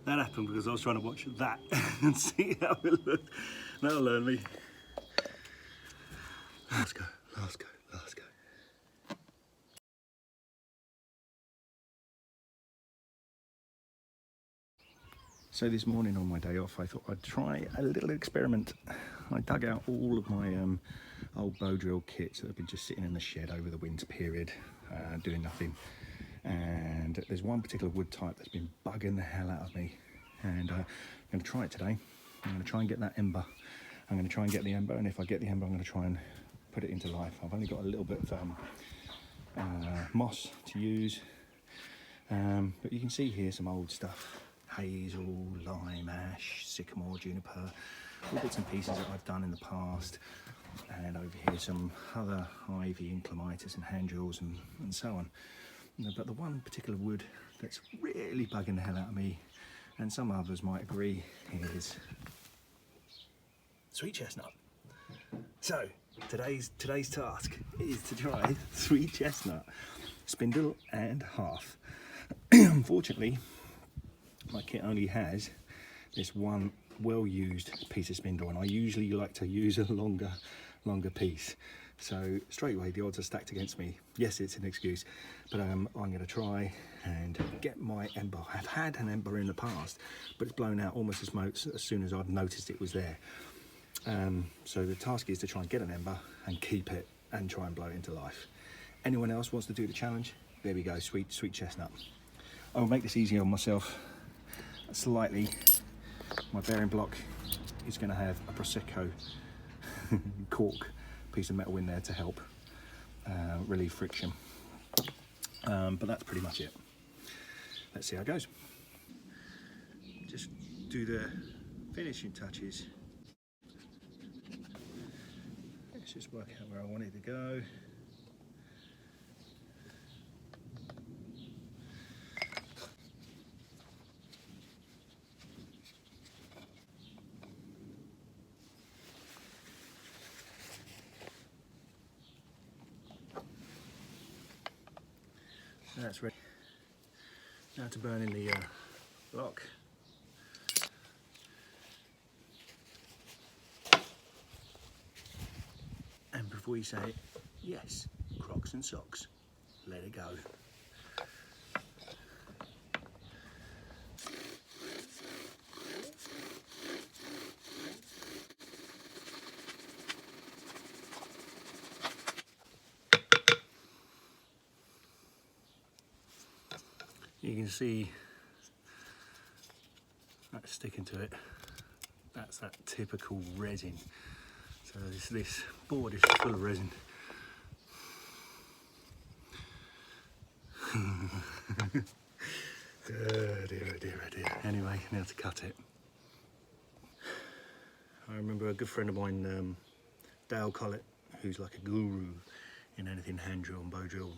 That happened because I was trying to watch that and see how it looked. That'll learn me. Last go, last go, last go. So this morning on my day off, I thought I'd try a little experiment. I dug out all of my old Bowdrill kits that have been just sitting in the shed over the winter period, doing nothing. And there's one particular wood type that's been bugging the hell out of me. And I'm going to try it today. I'm going to try and get that ember. I'm going to try and get the ember, and if I get the ember, I'm going to try and put it into life. I've only got a little bit of moss to use, but you can see here some old stuff. Hazel, lime, ash, sycamore, juniper, all bits and pieces that I've done in the past. And over here some other ivy and clematis and handrills and so on. But the one particular wood that's really bugging the hell out of me, and some others might agree, is sweet chestnut. So today's task is to try sweet chestnut, spindle and half. Unfortunately, my kit only has this one well-used piece of spindle, and I usually like to use a longer piece. So straight away the odds are stacked against me. Yes, it's an excuse, but I'm going to try and get my ember. I've had an ember in the past, but it's blown out almost as soon as I've noticed it was there. So the task is to try and get an ember and keep it and try and blow it into life. Anyone else wants to do the challenge? There we go, sweet chestnut. I'll make this easier on myself slightly. My bearing block is going to have a Prosecco cork piece of metal in there to help relieve friction, but that's pretty much it. Let's see how it goes. Just do the finishing touches. Let's just work out where I want it to go. That's ready. Now to burn in the block. And before you say it, yes, Crocs and socks, let it go. You can see that's sticking to it. That's that typical resin. So this board is full of resin. Dear. Anyway, now to cut it. I remember a good friend of mine, Dale Collett, who's like a guru in anything hand drill and bow drill,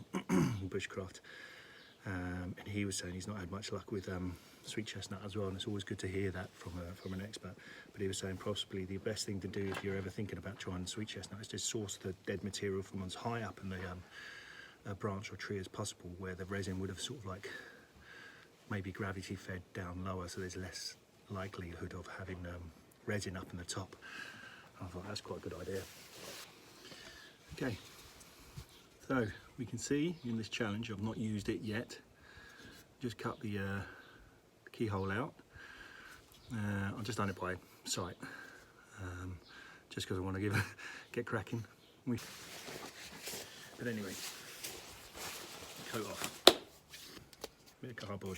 bushcraft. And he was saying he's not had much luck with sweet chestnut as well, and it's always good to hear that from an expert. But he was saying possibly the best thing to do if you're ever thinking about trying sweet chestnut is to source the dead material from as high up in the branch or tree as possible, where the resin would have sort of like maybe gravity fed down lower, so there's less likelihood of having resin up in the top. I thought that's quite a good idea. Okay. So we can see in this challenge, I've not used it yet. Just cut the keyhole out. I've just done it by sight, just because I want to get cracking. But anyway, coat off. Bit of cardboard,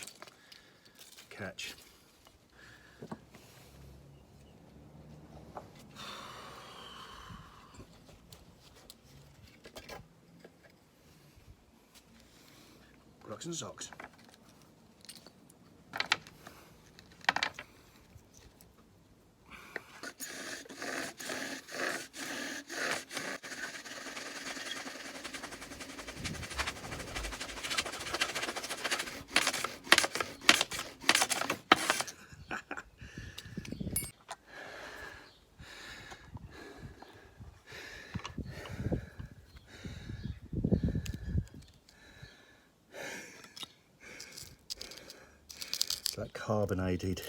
catch. Crocs and socks. carbonated.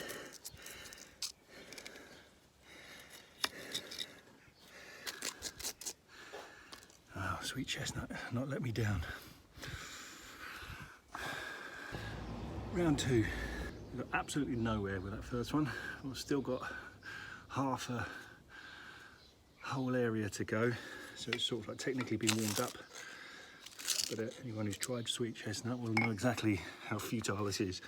Oh, sweet chestnut, not let me down. Round two. We got absolutely nowhere with that first one. We've still got half a whole area to go, so it's sort of like technically been warmed up. But anyone who's tried sweet chestnut will know exactly how futile this is.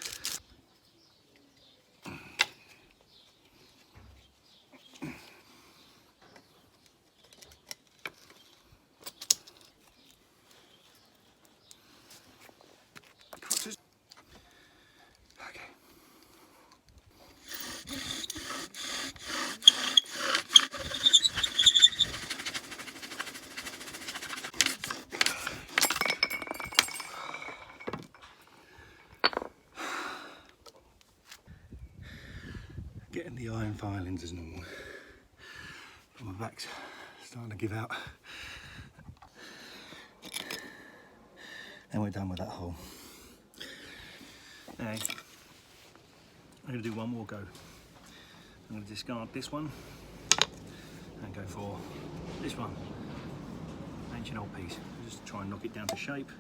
Getting the iron filings as normal, but my back's starting to give out, and we're done with that hole. Now, I'm going to do one more go. I'm going to discard this one and go for this one, ancient old piece. Just try and knock it down to shape.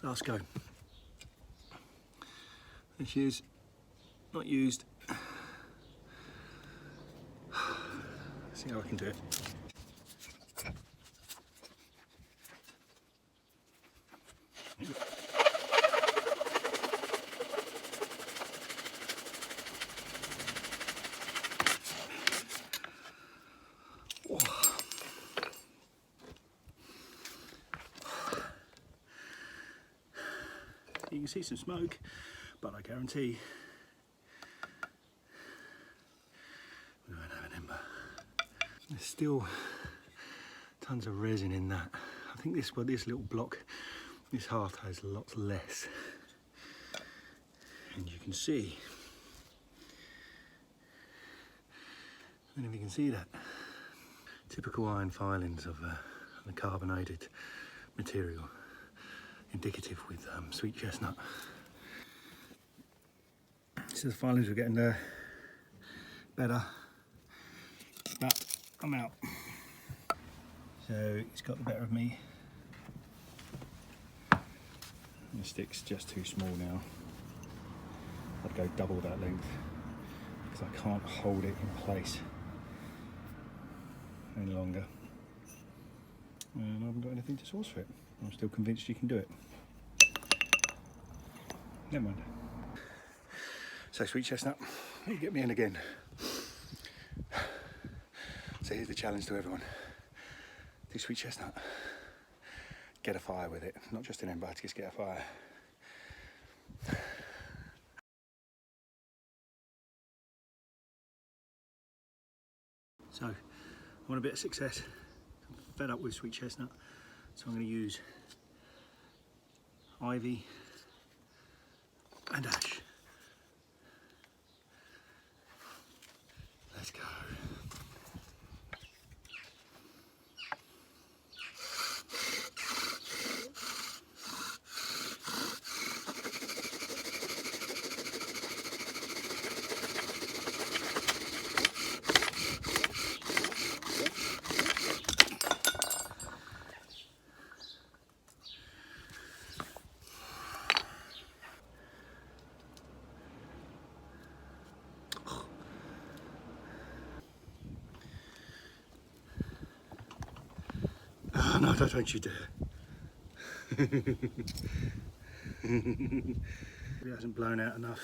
Last go. This is not used. See how I can do it. You can see some smoke, but I guarantee we won't have an ember. There's still tons of resin in that. I think this little block, this half has lots less. And you can see, I don't know if you can see that. Typical iron filings of the carbonated material. Indicative with sweet chestnut. So the filings are getting better, but I'm out. So it's got the better of me. The stick's just too small now. I'd go double that length because I can't hold it in place any longer. And I haven't got anything to source for it. I'm still convinced you can do it. Never mind. So sweet chestnut, you get me in again. So here's the challenge to everyone. Do sweet chestnut. Get a fire with it. Not just an ember, just get a fire. So I want a bit of success. I'm fed up with sweet chestnut. So I'm going to use ivy and ash. Let's go. Oh, no, don't you dare. It hasn't blown out enough.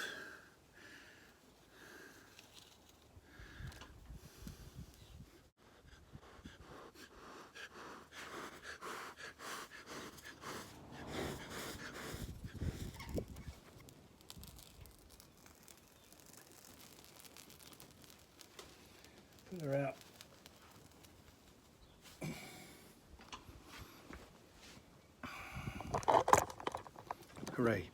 Pull her out. Hooray.